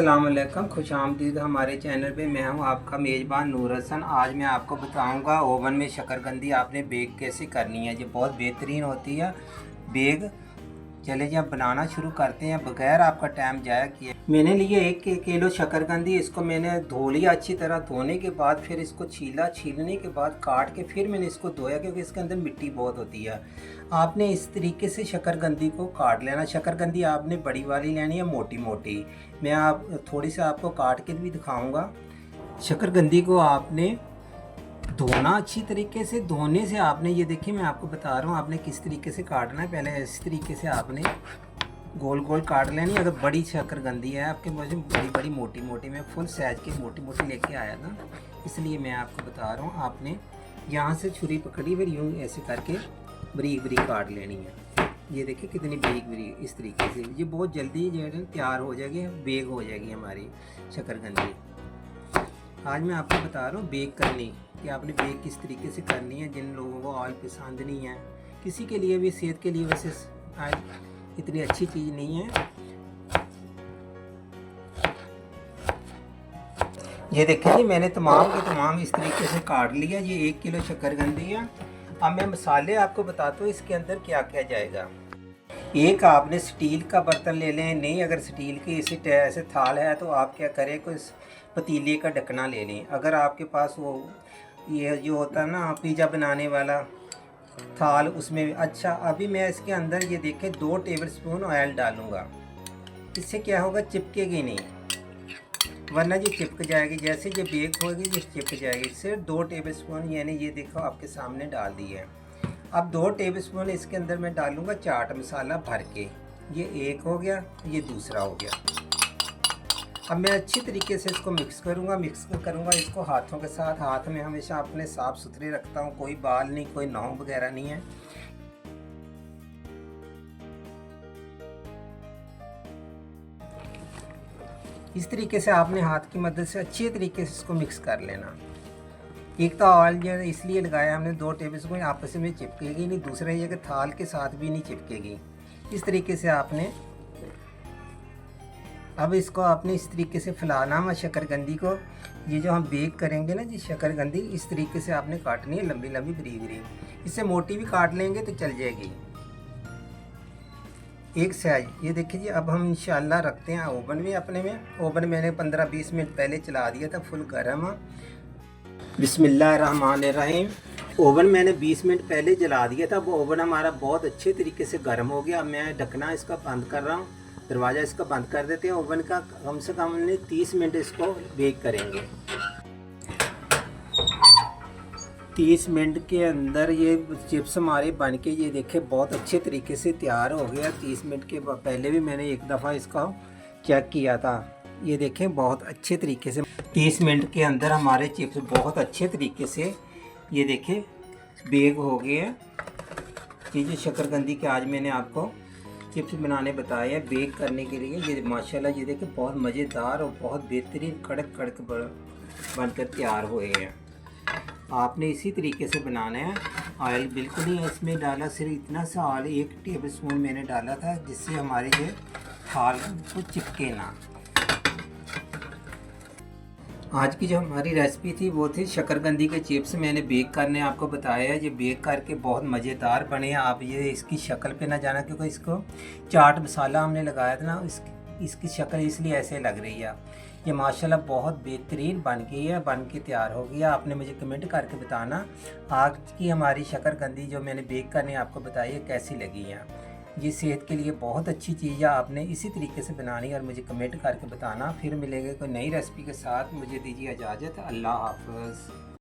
अस्सलाम वालेकुम, खुश आमदीद हमारे चैनल पे। मैं हूं आपका मेज़बान नूर हसन। आज मैं आपको बताऊंगा ओवन में शकरकंदी आपने बेक कैसे करनी है। ये बहुत बेहतरीन होती है बेक। चले जी अब बनाना शुरू करते हैं बगैर आपका टाइम जाया किए। मैंने लिए 1 किलो शकरकंदी। इसको मैंने धो लिया अच्छी तरह। धोने के बाद फिर इसको छीला। छीलने के बाद काट के फिर मैंने इसको धोया क्योंकि इसके अंदर मिट्टी बहुत होती है। आपने इस तरीके से शकरकंदी को काट लेना। शकरकंदी आपने बड़ी वाली लेनी है, मोटी मोटी। मैं आप थोड़ी सी आपको काट के भी दिखाऊंगा। शकरकंदी को आपने धोना अच्छी तरीके से। धोने से आपने ये देखिए, मैं आपको बता रहा हूँ आपने किस तरीके से काटना है। पहले इस तरीके से आपने गोल गोल काट लेनी। अगर बड़ी शकरकंदी है आपके पास, बड़ी बड़ी मोटी मोटी, मैं फुल साइज की मोटी मोटी लेके आया था, इसलिए मैं आपको बता रहा हूँ। आपने यहाँ से छुरी पकड़ी, फिर यूँ ऐसे करके बारीक बारीक काट लेनी है। ये देखिए कितनी बारीक बारीक। इस तरीके से ये बहुत जल्दी जो है तैयार हो जाएगी, बेक हो जाएगी हमारी शकरकंदी। आज मैं आपको बता रहा हूँ बेक करनी, कि आपने बेक किस तरीके से करनी है। जिन लोगों को ऑयल पसंद नहीं है, किसी के लिए भी सेहत के लिए वैसे ऑयल इतनी अच्छी चीज़ नहीं है। ये देखिए जी, मैंने तमाम के तमाम इस तरीके से काट लिया। ये 1 किलो शकरकंदी है। अब मैं मसाले आपको बताता हूँ इसके अंदर क्या क्या जाएगा। एक आपने स्टील का बर्तन ले लें। नहीं, अगर स्टील की इसी ऐसे थाल है तो आप क्या करें, कोई पतीले का ढकना ले लें। अगर आपके पास वो ये जो होता है ना पिज़्ज़ा बनाने वाला थाल, उसमें अच्छा। अभी मैं इसके अंदर ये देखें 2 टेबलस्पून ऑयल डालूँगा। इससे क्या होगा, चिपकेगी नहीं, वरना ये चिपक जाएगी। जैसे ये बेक होगी ये चिपक जाएगी। सिर्फ 2 टेबलस्पून, यानी ये देखो आपके सामने डाल दी है। अब 2 टेबलस्पून इसके अंदर मैं डालूँगा चाट मसाला भर के। ये एक हो गया, ये दूसरा हो गया। अब मैं अच्छी तरीके से इसको मिक्स करूँगा इसको हाथों के साथ। हाथ में हमेशा अपने साफ़ सुथरे रखता हूँ, कोई बाल नहीं, कोई नौं वगैरह नहीं है। इस तरीके से आपने हाथ की मदद से अच्छी तरीके से इसको मिक्स कर लेना। एक तो ऑयल जो है इसलिए लगाया हमने 2 टेबलस्पून, आपस में चिपकेगी नहीं। दूसरा ये कि थाल के साथ भी नहीं चिपकेगी। इस तरीके से आपने अब इसको आपने इस तरीके से फैलाना है शकरकंदी को। ये जो हम बेक करेंगे ना जी शकरकंदी, इस तरीके से आपने काटनी है, लंबी लंबी बारीक बारीक। इससे मोटी भी काट लेंगे तो चल जाएगी एक साइज। ये देखिए जी, अब हम इंशाल्लाह रखते हैं ओवन में अपने में। ओवन मैंने 15-20 मिनट पहले चला दिया था, फुल गर्म है। बिस्मिल्लाहिर्रहमानिर्रहीम। ओवन मैंने 20 मिनट पहले जला दिया था। वो ओवन हमारा बहुत अच्छे तरीके से गर्म हो गया। अब मैं ढकना इसका बंद कर रहा हूँ, दरवाज़ा इसका बंद कर देते हैं। ओवन का कम से कम हमने 30 मिनट इसको बेक करेंगे। 30 मिनट के अंदर ये चिप्स हमारे बन के ये देखे बहुत अच्छे तरीके से तैयार हो गया। 30 मिनट के पहले भी मैंने एक दफ़ा इसका चेक किया था। ये देखें बहुत अच्छे तरीके से 30 मिनट के अंदर हमारे चिप्स बहुत अच्छे तरीके से ये देखें बेक हो गए हैं। ये जो शकरकंदी के आज मैंने आपको चिप्स बनाने बताए हैं बेक करने के लिए, ये माशाल्लाह ये देखिए बहुत मज़ेदार और बहुत बेहतरीन कड़क कड़क बनकर तैयार हुए हैं। आपने इसी तरीके से बनाना है। ऑयल बिल्कुल ही इसमें डाला, सिर्फ इतना सा ऑयल 1 टेबलस्पून मैंने डाला था, जिससे हमारे ये थाल को चिपके ना। आज की जो हमारी रेसिपी थी वो थी शकरकंदी के चिप्स। मैंने बेक करने आपको बताया है। ये बेक करके बहुत मज़ेदार बने। आप ये इसकी शक्ल पे ना जाना, क्योंकि इसको चाट मसाला हमने लगाया था ना, इसकी शक्ल इसलिए ऐसे लग रही है। ये माशाल्लाह बहुत बेहतरीन बन गई है, बन के तैयार हो गया। आपने मुझे कमेंट करके बताना आज की हमारी शकरकंदी जो मैंने बेक करने आपको बताई है कैसी लगी है। ये सेहत के लिए बहुत अच्छी चीज़ है। आपने इसी तरीके से बनानी और मुझे कमेंट करके बताना। फिर मिलेंगे कोई नई रेसिपी के साथ। मुझे दीजिए इजाज़त। अल्लाह हाफ़िज़।